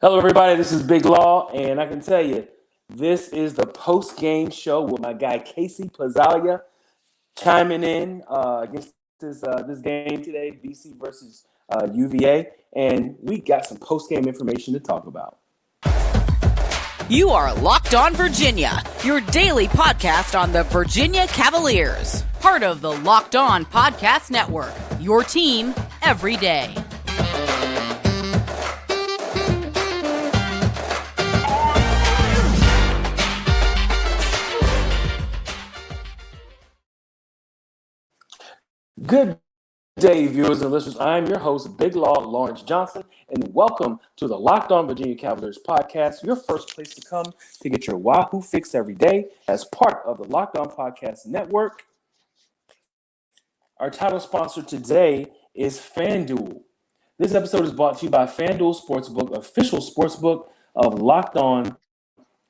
Hello, everybody. This is Big Law, and I can tell you, this is the post-game show with my guy Casey Pazzalia chiming in against this game today, BC versus UVA, and we got some post-game information to talk about. You are Locked On Virginia, your daily podcast on the Virginia Cavaliers, part of the Locked On Podcast Network, your team every day. Good day, viewers and listeners. I'm your host, Big Law Lawrence Johnson, and welcome to the Locked On Virginia Cavaliers podcast, your first place to come to get your Wahoo fix every day as part of the Locked On Podcast Network. Our title sponsor today is FanDuel. This episode is brought to you by FanDuel Sportsbook, official sportsbook of Locked On.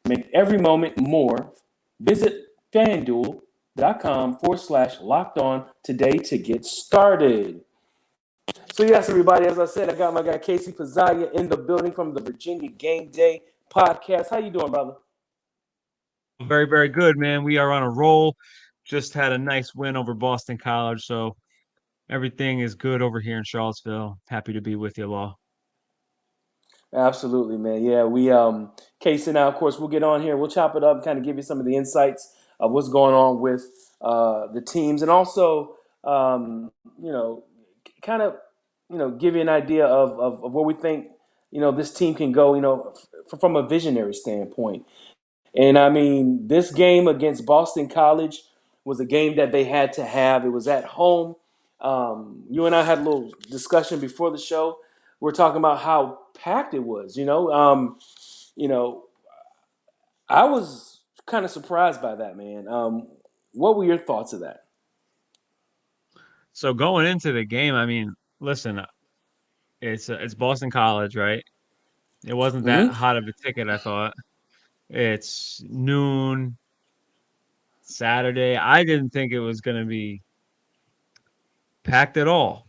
Make every moment more. Visit FanDuel.com/locked on today to get started. So yes, everybody, as I said, I got my guy Casey Pazzalia in the building from the Virginia Gameday podcast. How you doing, brother? Very, very good, man. We are on a roll. Just had a nice win over Boston College, so everything is good over here in Charlottesville. Happy to be with you, Law. Absolutely, man. Yeah, we Casey, now of course we'll get on here. We'll chop it up, kind of give you some of the insights of what's going on with the teams, and also give you an idea of where we think this team can go, from a visionary standpoint. And I mean, this game against Boston College was a game that they had to have. It was at home. You and I had a little discussion before the show. We're talking about how packed it was. I was kind of surprised by that, man. What were your thoughts of that? So going into the game, I mean, listen, it's Boston College, right? It wasn't that hot of a ticket, I thought. It's noon Saturday. I didn't think it was going to be packed at all.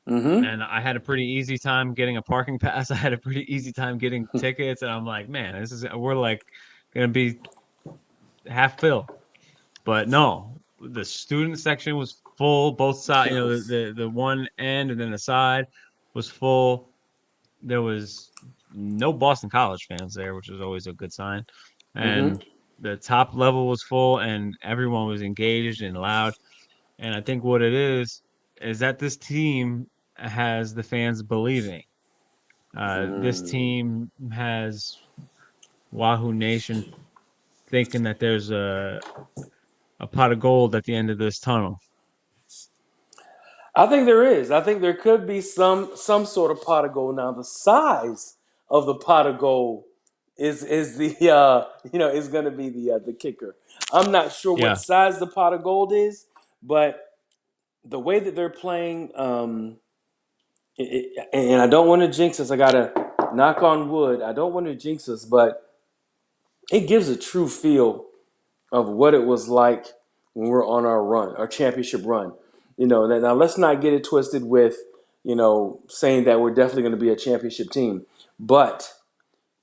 And I had a pretty easy time getting a parking pass. I had a pretty easy time getting tickets, and I'm like, man, we're like gonna be half filled. But no, the student section was full, both sides. The one end and then the side was full. There was no Boston College fans there, which is always a good sign. And the top level was full, and everyone was engaged and loud. And I think what it is that this team has the fans believing. This team has Wahoo Nation thinking that there's a pot of gold at the end of this tunnel. I think there is. I think there could be some sort of pot of gold. Now, the size of the pot of gold is the is going to be the kicker. I'm not sure what size the pot of gold is, but the way that they're playing, and I don't want to jinx us. I gotta knock on wood. I don't want to jinx us, but it gives a true feel of what it was like when we're on our championship run. Now let's not get it twisted with, saying that we're definitely going to be a championship team. But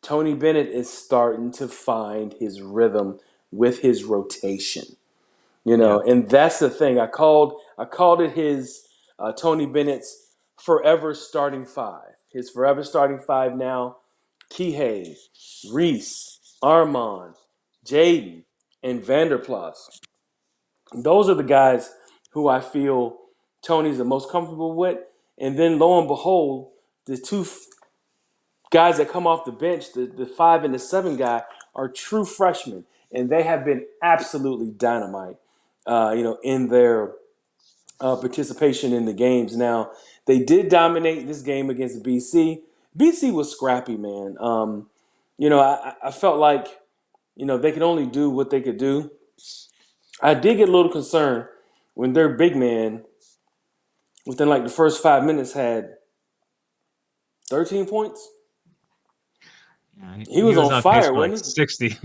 Tony Bennett is starting to find his rhythm with his rotation. And that's the thing. I called it his Tony Bennett's forever starting five. His forever starting five now: Kihei, Reese, Armand, Jaden, and Vanderplas. Those are the guys who I feel Tony's the most comfortable with. And then lo and behold, the two guys that come off the bench, the 5 and the 7 guy, are true freshmen. And they have been absolutely dynamite, in their participation in the games. Now, they did dominate this game against BC. BC was scrappy, man. I felt like, they could only do what they could do. I did get a little concerned when their big man, within like the first 5 minutes, had 13 points. He was on fire, wasn't he? 60.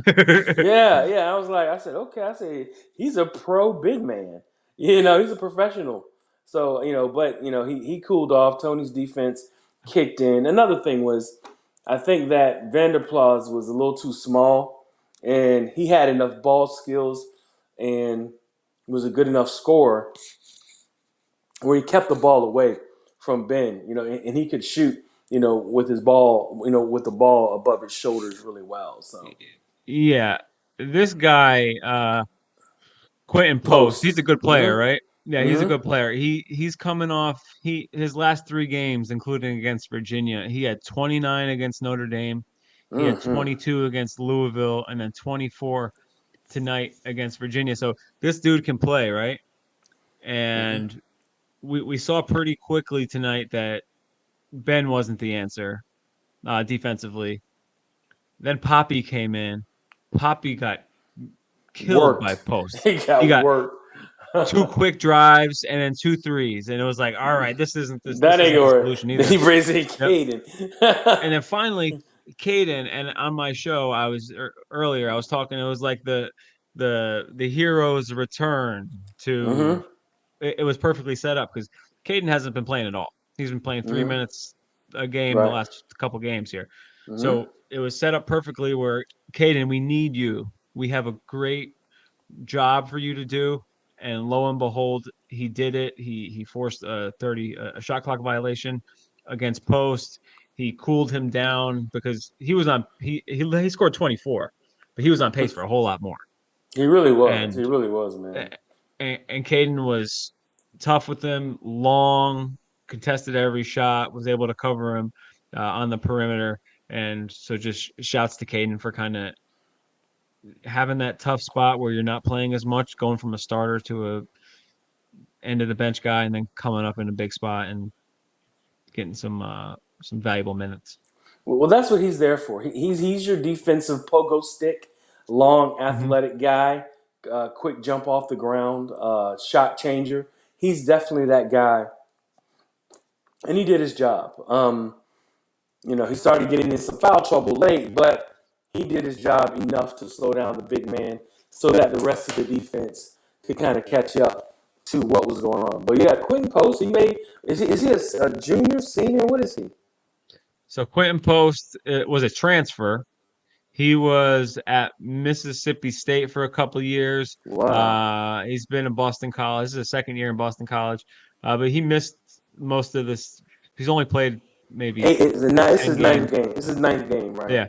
Yeah. I said, okay. He's a pro big man. He's a professional. So, but he cooled off. Tony's defense kicked in. Another thing was, I think that Vanderplas was a little too small, and he had enough ball skills and was a good enough scorer where he kept the ball away from Ben, and he could shoot, with his ball, with the ball above his shoulders really well. So Yeah, this guy, Quentin Post, he's a Post. good player, Mm-hmm. right? Yeah, he's a Mm-hmm. good player. He's coming off his last three games, including against Virginia. He had 29 against Notre Dame, he had Mm-hmm. 22 against Louisville, and then 24 tonight against Virginia. So this dude can play, right? Mm-hmm. And we saw pretty quickly tonight that Ben wasn't the answer defensively. Then Poppy came in. Poppy got killed by Worked. Post. He He got got worked. two quick drives and then two threes, and it was like, all right, this That ain't isn't the or solution then either. he brings in Yep. Caden. And then finally, Caden, and on my show, I was earlier, I was talking. It was like the hero's return to. Mm-hmm. It was perfectly set up because Caden hasn't been playing at all. He's been playing three Mm-hmm. minutes a game the Right. last couple games here. Mm-hmm. So it was set up perfectly where Caden, we need you. We have a great job for you to do. And lo and behold, he did it. He forced a shot clock violation against Post. He cooled him down because he scored 24, but he was on pace for a whole lot more. He really was. He And really was, man. and Caden was tough with him, long, contested every shot, was able to cover him on the perimeter. And so just shouts to Caden for kind of having that tough spot where you're not playing as much, going from a starter to a end of the bench guy, and then coming up in a big spot and getting some valuable minutes. Well, that's what he's there for. He's your defensive pogo stick, long, Mm-hmm. athletic guy, quick jump off the ground, shot changer. He's definitely that guy, and he did his job. He started getting in some foul trouble late, but he did his job enough to slow down the big man so that the rest of the defense could kind of catch up to what was going on. But yeah, Quentin Post, is he a junior, senior? What is he? So Quentin Post was a transfer. He was at Mississippi State for a couple of years. Wow. He's been in Boston College. This is his second year in Boston College, but he missed most of this. He's only played maybe This 10 is ninth games. game. This is ninth game, right? Yeah,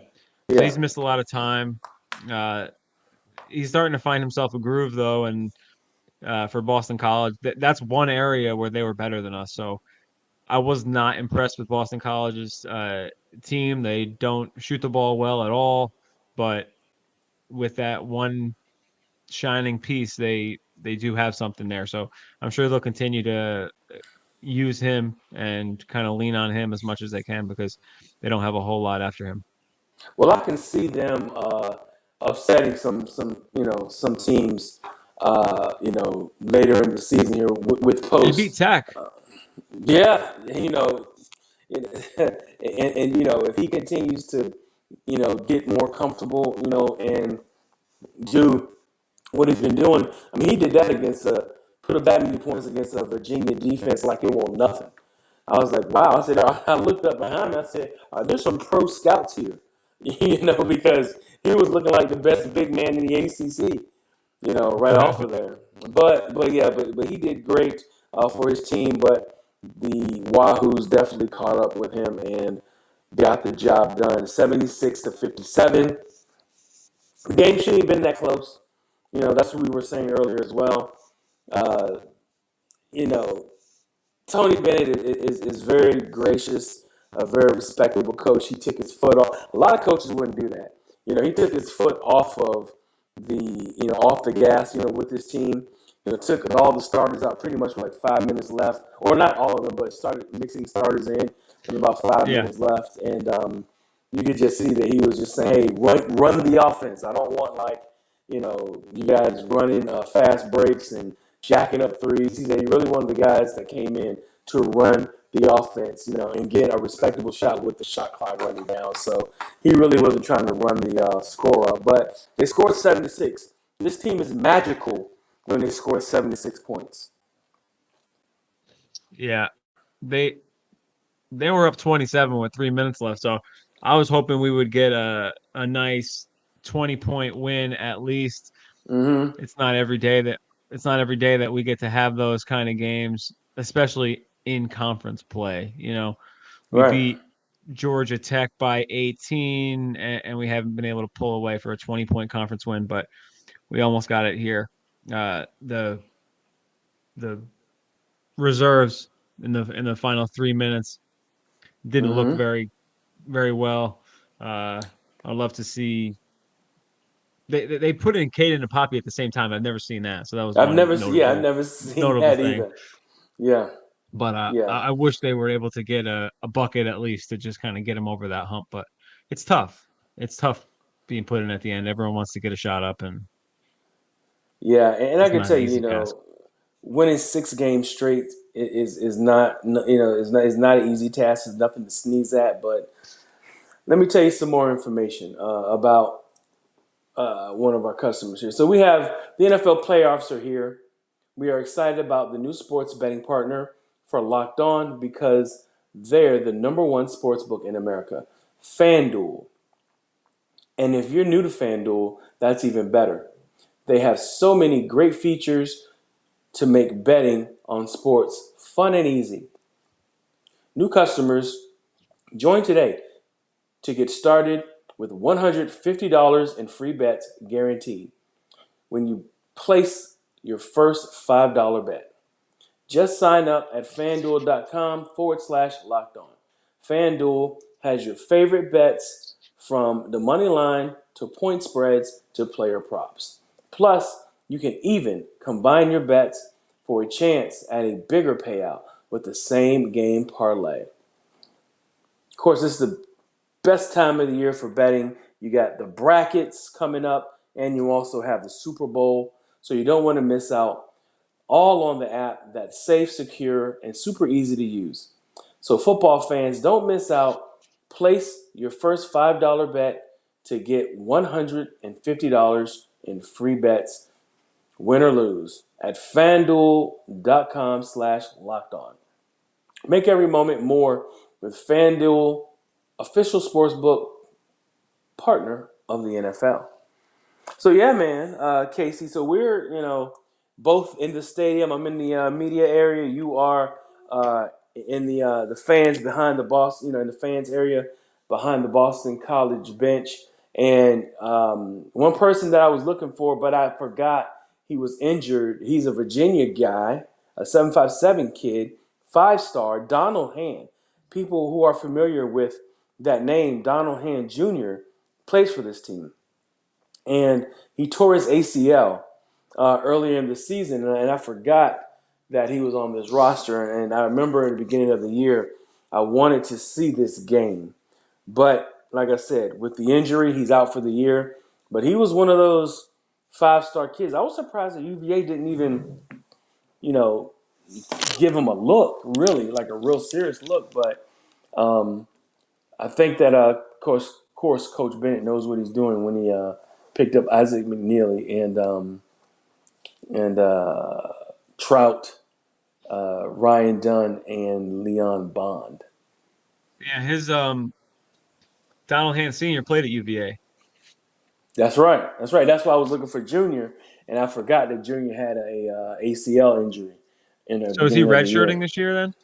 so Yeah. he's missed a lot of time. Uh, he's starting to find himself a groove though, and for Boston College, that's one area where they were better than us. So I was not impressed with Boston College's team. They don't shoot the ball well at all, but with that one shining piece, they do have something there. So I'm sure they'll continue to use him and kind of lean on him as much as they can because they don't have a whole lot after him. Well, I can see them upsetting some teams, later in the season here with They beat Post. Tech. Yeah, and, if he continues to, get more comfortable, and do what he's been doing. I mean, he did that against put up that many points against a Virginia defense like it won't nothing. I was like, wow. I said, I looked up behind me. I said, there's some pro scouts here, because he was looking like the best big man in the ACC, right off of there. But he did great for his team. But the Wahoos definitely caught up with him and got the job done, 76-57. The game shouldn't have been that close. That's what we were saying earlier as well. Uh, you know, Tony Bennett is very gracious, a very respectable coach. He took his foot off. A lot of coaches wouldn't do that. He took his foot off of off the gas, with his team. Took all the starters out pretty much with like 5 minutes left, or not all of them, but started mixing starters in with about five Yeah. minutes left, and you could just see that he was just saying, "Hey, run the offense. I don't want you guys running fast breaks and jacking up threes." He said he really one of the guys that came in to run the offense, and get a respectable shot with the shot clock running down. So he really wasn't trying to run the score up, but they scored 76. This team is magical when they score 76 points. Yeah. They they were up 27 with 3 minutes left. So I was hoping we would get a nice 20-point win at least. Mm-hmm. It's not every day that it's not every day that we get to have those kind of games, especially in conference play. We Right. beat Georgia Tech by 18, and we haven't been able to pull away for a 20-point conference win, but we almost got it here. The reserves in the final 3 minutes didn't look Mm-hmm. very very well. I'd love to see they put in Caden and Poppy at the same time. I've never seen that, so that was one I've notable never seen notable that thing. either. Yeah. But Yeah. I wish they were able to get a bucket at least to just kind of get them over that hump. But it's tough. It's tough being put in at the end. Everyone wants to get a shot up, and Yeah. And I it's can not an tell you, easy task. winning 6 games straight is not, is not an easy task. It's nothing to sneeze at. But let me tell you some more information about one of our customers here. So we have the NFL playoffs are here. We are excited about the new sports betting partner for Locked On because they're the number one sports book in America, FanDuel. And if you're new to FanDuel, that's even better. They have so many great features to make betting on sports fun and easy. New customers, join today to get started with $150 in free bets guaranteed when you place your first $5 bet. Just sign up at fanduel.com/locked on. FanDuel has your favorite bets from the money line to point spreads to player props. Plus, you can even combine your bets for a chance at a bigger payout with the same game parlay. Of course, this is the best time of the year for betting. You got the brackets coming up, and you also have the Super Bowl, so you don't want to miss out. All on the app that's safe, secure, and super easy to use. So, football fans, don't miss out. Place your first $5 bet to get $150 in free bets, win or lose, at fanduel.com/locked on. Make every moment more with FanDuel, official sportsbook partner of the NFL. So yeah, man, Casey. So we're both in the stadium. I'm in the media area. You are in the fans behind the Boston. In the fans area behind the Boston College bench. And one person that I was looking for, but I forgot he was injured. He's a Virginia guy, a 757 kid, 5-star, Donald Hand. People who are familiar with that name, Donald Hand Jr., plays for this team and he tore his ACL earlier in the season, and I forgot that he was on this roster. And I remember in the beginning of the year, I wanted to see this game, but like I said, with the injury, he's out for the year. But he was one of those 5-star kids. I was surprised that UVA didn't even, you know, give him a look, really, like a real serious look. But I think that, of course, Coach Bennett knows what he's doing when he picked up Isaac McNeely and Trout, Ryan Dunn, and Leon Bond. Yeah, his Donald Hand Sr. played at UVA. That's right. That's right. That's why I was looking for Junior, and I forgot that Junior had a ACL injury in the So is he beginning of the redshirting year. this year then?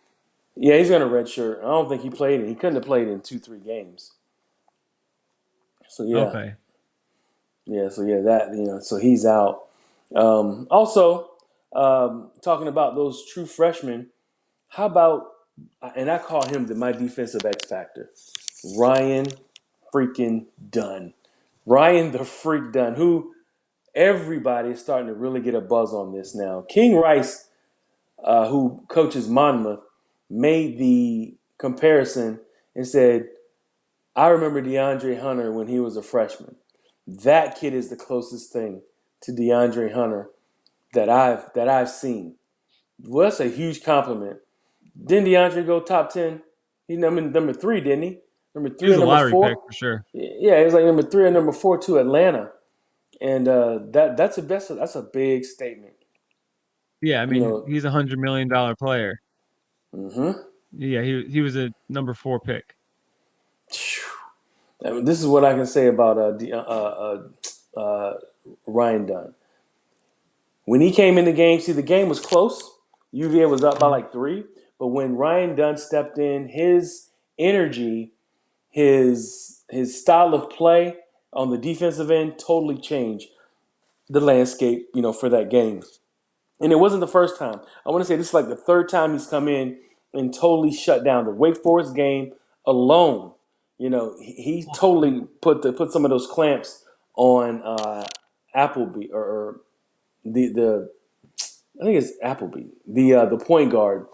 Yeah, he's gonna redshirt. I don't think he played. He couldn't have played in 2-3 games. So yeah, Okay. yeah. So yeah, So he's out. Also, talking about those true freshmen. How about, and I call him my defensive X factor, Ryan freaking Dunn. Ryan the Freak Dunn, who everybody is starting to really get a buzz on this now. King Rice, who coaches Monmouth, made the comparison and said, I remember DeAndre Hunter when he was a freshman. That kid is the closest thing to DeAndre Hunter that I've seen. Well, that's a huge compliment. Didn't DeAndre go top 10? He's number 3, didn't he? Number He 3 was or a number lottery pick 4? for sure. Yeah, he was like number 3 or number 4 to Atlanta, and that's a big statement. Yeah, I You mean know, he's $100 million player. hmm Yeah, he was a number 4 pick. I mean, this is what I can say about Ryan Dunn. When he came in the game, see, the game was close. UVA was up by Mhm. like 3. But when Ryan Dunn stepped in, his energy, his style of play on the defensive end totally changed the landscape, for that game. And it wasn't the first time. I want to say this is like the third time he's come in and totally shut down the Wake Forest game alone. He totally put some of those clamps on Appleby or the I think it's Appleby, the point guard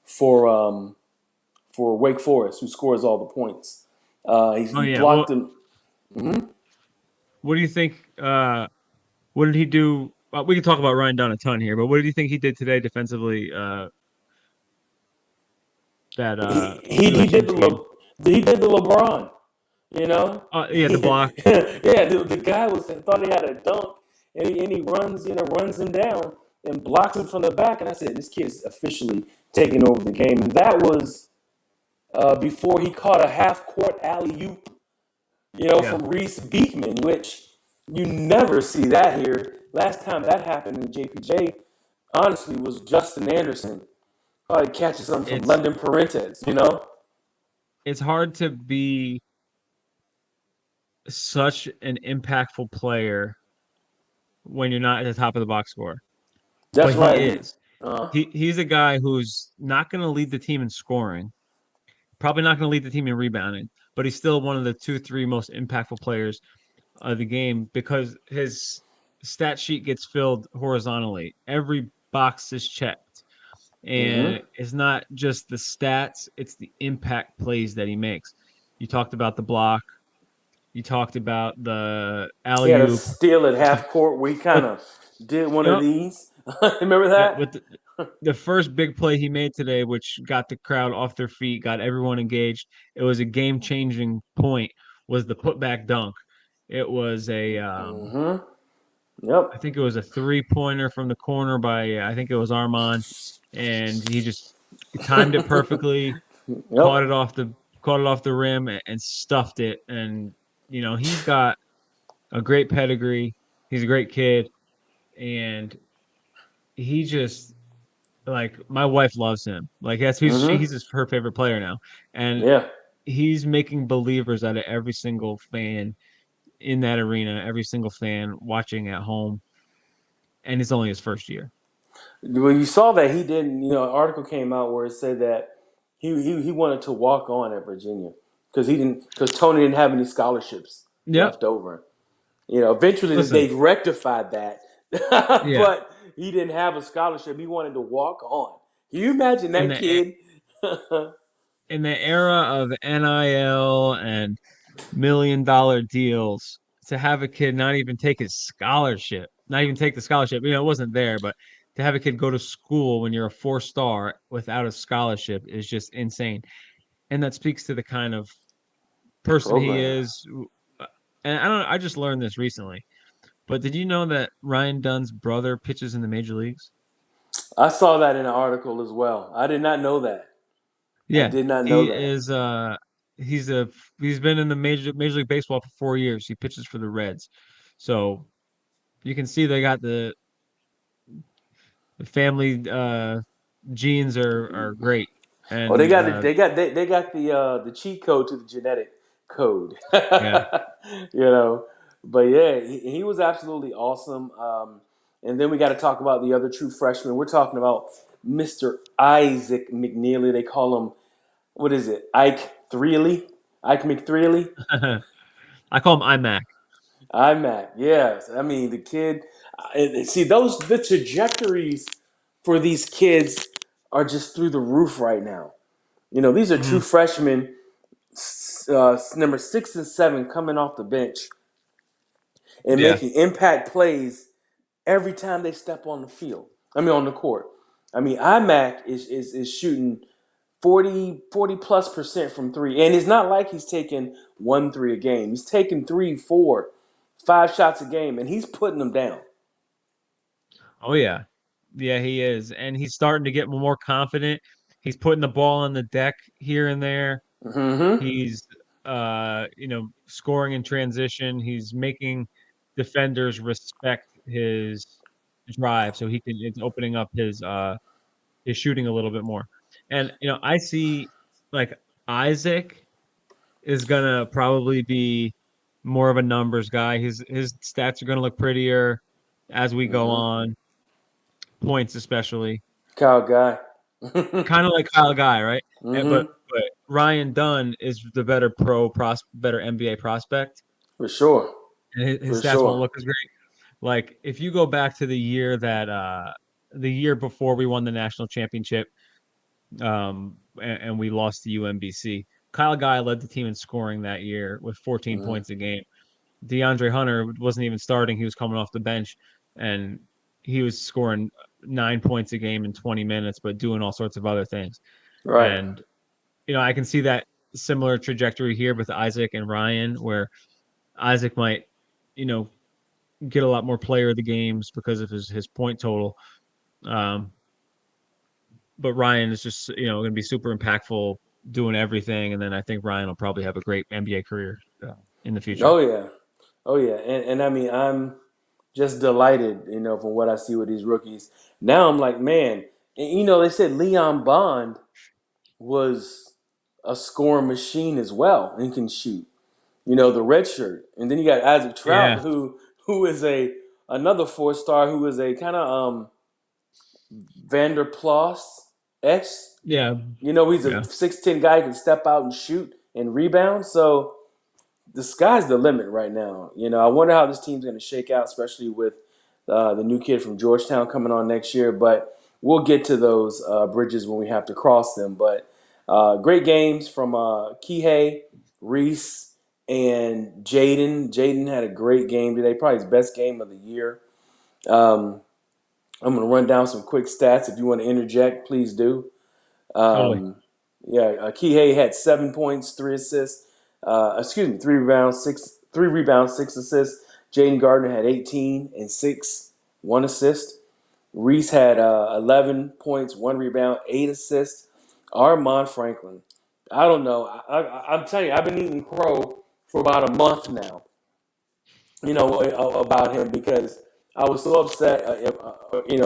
for for Wake Forest, who scores all the points. Oh He yeah. blocked Well, him. Mhm. what do you think? What did he do? We can talk about Ryan Dunn a ton here, but what did you think he did today defensively? That for He the did Chiefs game. He did the LeBron. You know, Yeah, the block. yeah, the guy thought he had a dunk, and he runs, runs him down and blocks him from the back. And I said, this kid's officially taking over the game. And that was before he caught a half court alley oop, Yeah, from Reese Beekman, which you never see that here. Last time that happened in JPJ, honestly, was Justin Anderson. Probably catches something from it's London Parentes. it's hard to be such an impactful player when you're not at the top of the box score. That's But he right. is. He's a guy who's not going to lead the team in scoring, probably not going to lead the team in rebounding, but he's still one of the 2, 3 most impactful players of the game because his stat sheet gets filled horizontally. Every box is checked. And Mm-hmm. it's not just the stats, it's the impact plays that he makes. You talked about the block, you talked about the He had alley a oop. steal at half court. We kind But of did one of yep, these. Remember yeah, that? with the first big play he made today, which got the crowd off their feet, got everyone engaged. It was a game-changing point. Was the putback dunk? It was Mm-hmm. Yep. I think it was a 3-pointer from the corner by I think it was Armand, and he just timed it perfectly, caught Yep. it off the caught it off the rim and stuffed it. And he's got a great pedigree. He's a great kid, and he just like my wife loves him. Like Mm-hmm. he's her favorite player now, and Yeah. he's making believers out of every single fan in that arena, every single fan watching at home, and it's only his first year. Well, you saw that he didn't. An article came out where it said that he wanted to walk on at Virginia because Tony didn't have any scholarships Yep. left over. Eventually Listen, they rectified that, yeah, but he didn't have a scholarship. He wanted to walk on. Can you imagine in that the kid? in the era of NIL and $1 million deals, to have a kid not even take his scholarship, not even take the scholarship, it wasn't there, but to have a kid go to school when you're a 4 star without a scholarship is just insane. And that speaks to the kind of person he Program. is. And I just learned this recently, but did you know that Ryan Dunn's brother pitches in the major leagues? I saw that in an article as well. I did not know that. I Yeah, did not know he that. is. He's a he's been in the Major League Baseball for 4 years. He pitches for the Reds, so you can see they got the family genes are great, Oh, they and got it. They got the cheat code to the genetic code. yeah, you know, but yeah, he was absolutely awesome. And then we got to talk about the other true freshman. We're talking about Mr. Isaac McNeely. They call him, what is it? Ike McThreely. I call him iMac. IMAC. Yes, I mean the kid. See the trajectories for these kids are just through the roof right now. These are true Mhm. freshmen, number 6 and 7, coming off the bench and Yeah. making impact plays every time they step on the field. I mean, on the court. I mean, IMAC is shooting 40 plus percent from three, and it's not like he's taking 1 3 a game. He's taking 3, 4, 5 shots a game, and he's putting them down. Oh yeah, yeah, he is, and he's starting to get more confident. He's putting the ball on the deck here and there. Mm-hmm. He's scoring in transition. He's making defenders respect his drive, so it's opening up his shooting a little bit more. And I see like Isaac is gonna probably be more of a numbers guy. His stats are gonna look prettier as we go Mm-hmm. on, points especially. Kyle Guy. Kind of like Kyle Guy, right? But Mm-hmm. Ryan Dunn is the better NBA prospect, For sure. and his For stats won't sure. look as great. Like if you go back to the year before we won the national championship, and we lost to UMBC. Kyle Guy led the team in scoring that year with 14 Mm-hmm. points a game. DeAndre Hunter wasn't even starting; he was coming off the bench, and he was scoring 9 points a game in 20 minutes, but doing all sorts of other things. Right. And I can see that similar trajectory here with Isaac and Ryan, where Isaac might, you know, get a lot more player of the games because of his point total. Um, but Ryan is just going to be super impactful doing everything, and then I think Ryan will probably have a great NBA career in the future. Oh yeah. Oh yeah. And I mean I'm just delighted, from what I see with these rookies. Now I'm like, man, and, they said Leon Bond was a scoring machine as well and can shoot. The red shirt. And then you got Isaac Trout, Yeah, who is another 4-star who is a kind of Vanderplas S. yeah, He's a yeah. 6'10" guy who can step out and shoot and rebound. So the sky's the limit right now. I wonder how this team's going to shake out, especially with the new kid from Georgetown coming on next year. But we'll get to those bridges when we have to cross them. But great games from Kihei, Reese, and Jaden. Jaden had a great game today, probably his best game of the year. Um, I'm going to run down some quick stats. If you want to interject, please do. Totally. Um, yeah, Kihei had 7 points, 3 assists. 3 rebounds, 6 assists. Jaden Gardner had 18 and 1 assist. Reese had 11 points, 1 rebound, 8 assists. Armand Franklin, I don't know. I'm telling you, I've been eating crow for about a month now. About him because I was so upset.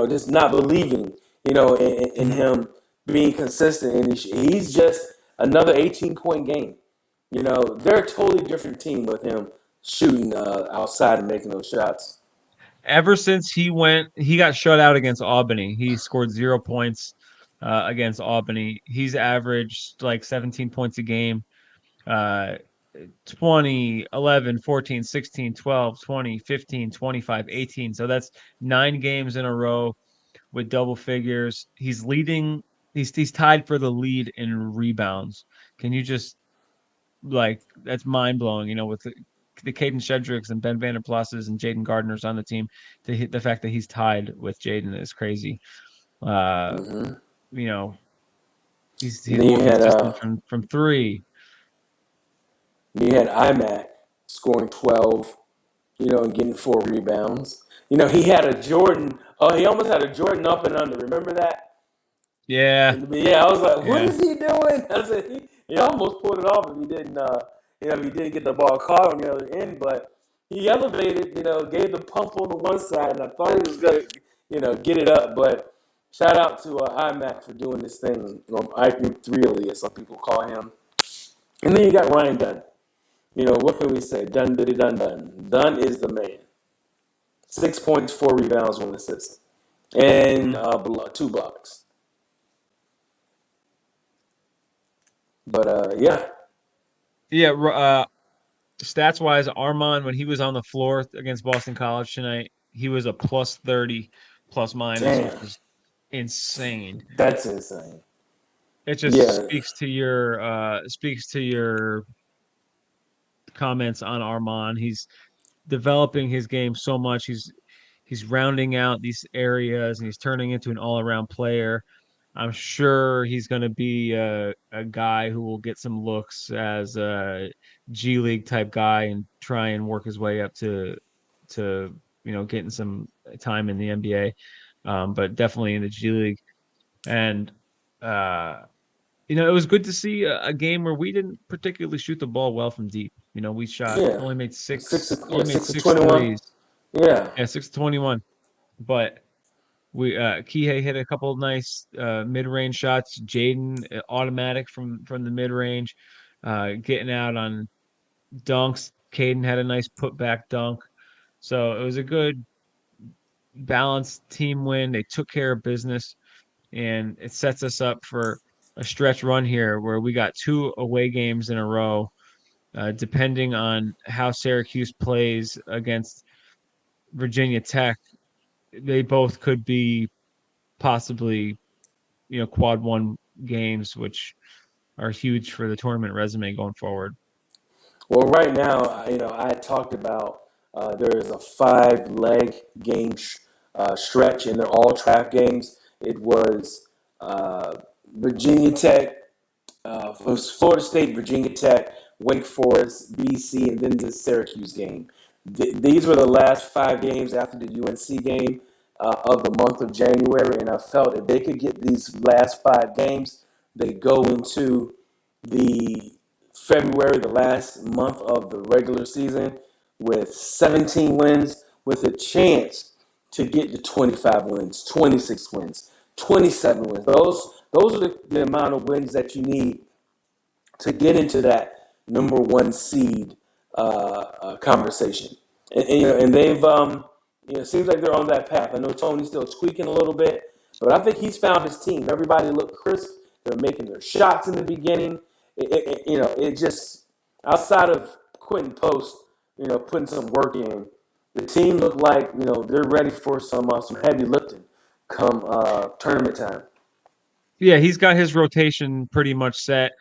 Just not believing. In Mhm. him being consistent, and he's just another 18-point game. They're a totally different team with him shooting outside and making those shots. Ever since he got shut out against Albany. He scored 0 points against Albany. He's averaged like 17 points a game. Uh, 20, 11, 14, 16, 12, 20, 15, 25, 18. So that's 9 games in a row with double figures. He's tied for the lead in rebounds. Can you just like that's mind blowing, with the Caden Shedricks and Ben Vanderplasses and Jaden Gardner's on the team. To hit the fact that he's tied with Jaden is crazy. Uh, Mm-hmm. you know, And he's then more consistent from three. you had IMAC scoring 12. And getting 4 rebounds. He had a Jordan. Oh, he almost had a Jordan up and under. Remember that? Yeah, Yeah, I was like, what yeah. is he doing? I said, he almost pulled it off if he didn't. If he didn't get the ball caught on the other end, but he elevated. Gave the pump on the one side, and I thought he was gonna, get it up. But shout out to IMAC for doing this thing. Ike McThreely, as some people call him. And then you got Ryan Dunn. What can we say? Dunn, diddy, dun, dun. Dunn is the man. 6 points, 4 rebounds, 1 assist, and Mm. 2 blocks. But yeah, Yeah, stats wise, Armand when he was on the floor against Boston College tonight, he was a plus 30 plus minus, which damn, is insane. that's insane. It just Yeah, speaks to your comments on Armand. He's developing his game so much. He's rounding out these areas and he's turning into an all-around player. I'm sure he's going to be a guy who will get some looks as a G League type guy and try and work his way up to getting some time in the NBA, but definitely in the G League. And uh, It was good to see a game where we didn't particularly shoot the ball well from deep. We shot Yeah, only made six six of, yeah only made six of six 21. threes. Yeah. Yeah, 6 of 21. But we Kihei hit a couple of nice mid-range shots. Jaden automatic from the mid-range, getting out on dunks. Caden had a nice putback dunk. So it was a good balanced team win. They took care of business, and it sets us up for a stretch run here where we got two away games in a row. Depending on how Syracuse plays against Virginia Tech, they both could be possibly, quad one games, which are huge for the tournament resume going forward. Well, right now, I had talked about there is a 5 leg game stretch, and they're all trap games. It was uh, Virginia Tech, it was Florida State, Virginia Tech, Wake Forest, BC, and then the Syracuse game. These were the last 5 games after the UNC game of the month of January, and I felt if they could get these last 5 games, they go into the February, the last month of the regular season, with 17 wins, with a chance to get to 25 wins, 26 wins, 27 wins. Those are the amount of wins that you need to get into that number one seed conversation. And they've it seems like they're on that path. I know Tony's still tweaking a little bit, but I think he's found his team. Everybody looked crisp. They're making their shots in the beginning. It just outside of Quentin Post, putting some work in, the team looked like they're ready for some heavy lifting come tournament time. Yeah, he's got his rotation pretty much set,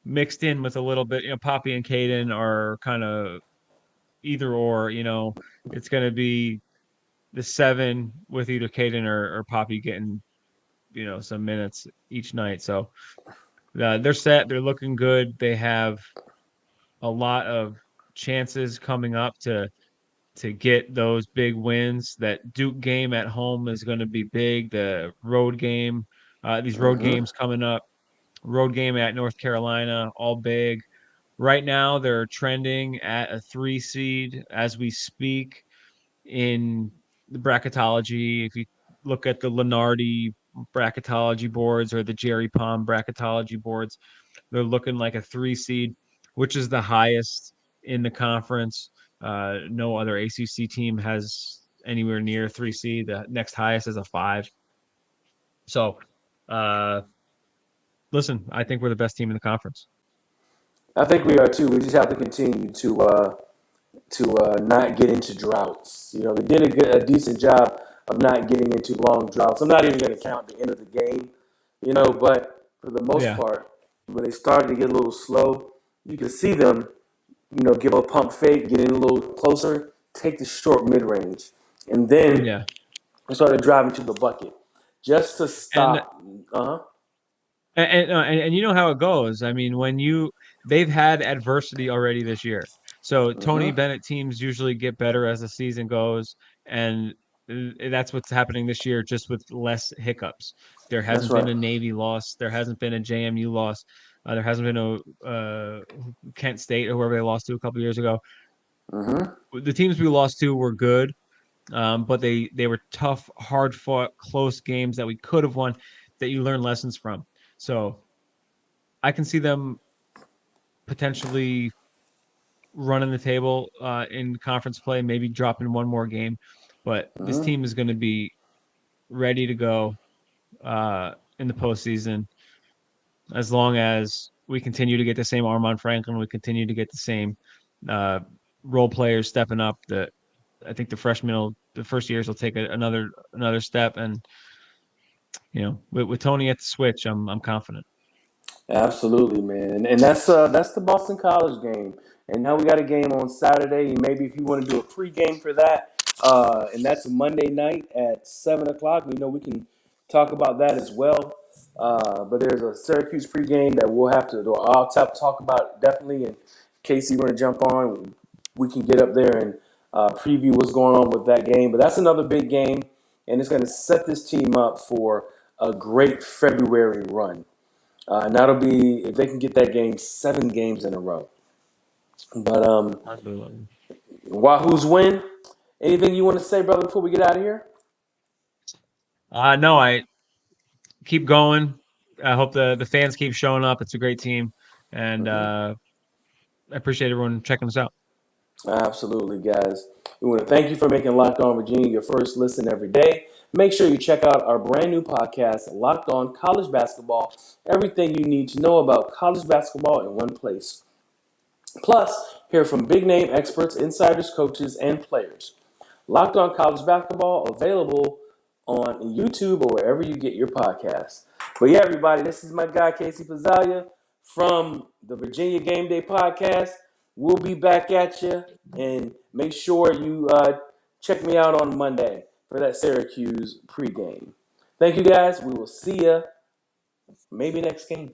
mixed in with a little bit. Poppy and Caden are kind of either or. It's going to be the 7 with either Caden or Poppy getting some minutes each night. So they're set. They're looking good. They have a lot of chances coming up to get those big wins. That Duke game at home is going to be big. The road game, these road Mm-hmm. games coming up. Road game at North Carolina, all big. Right now, they're trending at a 3 seed as we speak in the bracketology. If you look at the Lenardi bracketology boards or the Jerry Palm bracketology boards, they're looking like a 3 seed, which is the highest in the conference. No other ACC team has anywhere near 3 seed. The next highest is a 5. So, uh, listen, I think we're the best team in the conference. I think we are too. We just have to continue to not get into droughts. They did a decent job of not getting into long droughts. I'm not even going to count the end of the game, but for the most Yeah, part, when they started to get a little slow, you can see them, give a pump fake, get in a little closer, take the short mid range, and then yeah, they started driving to the bucket just to and stop. Uh huh. and you know how it goes. I mean, they've had adversity already this year, so Tony Mm-hmm. Bennett teams usually get better as the season goes, and that's what's happening this year, just with less hiccups. There That's hasn't been right. a Navy loss. There hasn't been a JMU loss. There hasn't been a Kent State or whoever they lost to a couple years ago. Mm-hmm. The teams we lost to were good, but they were tough, hard fought, close games that we could have won that you learn lessons from. So I can see them potentially running the table in conference play, maybe dropping one more game, but this Mm-hmm. team is going to be ready to go in the postseason as long as we continue to get the same Armand Franklin, we continue to get the same uh, role players stepping up. I think the first years will take another step, and with Tony at the switch, I'm confident. Absolutely, man, and that's the Boston College game. And now we got a game on Saturday. And maybe if you want to do a pregame for that, and that's a Monday night at 7 o'clock. We can talk about that as well. But there's a Syracuse pregame that we'll have to. Or I'll talk about definitely. And in case you want to jump on, we can get up there and preview what's going on with that game. But that's another big game, and it's going to set this team up for a great February run. And that'll be if they can get that game 7 games in a row. But Unbelievable. Wahoo's win. Anything you want to say, brother, before we get out of here? No, I keep going. I hope the fans keep showing up. It's a great team, and I appreciate everyone checking us out. Absolutely, guys. We want to thank you for making Locked On Virginia your first listen every day. Make sure you check out our brand new podcast, Locked On College Basketball. Everything you need to know about college basketball in one place. Plus, hear from big name experts, insiders, coaches, and players. Locked On College Basketball, available on YouTube or wherever you get your podcasts. But yeah, everybody, this is my guy, Casey Pizzalia from the Virginia Gameday podcast. We'll be back at you, and make sure you check me out on Monday for that Syracuse pregame. Thank you, guys. We will see you maybe next game.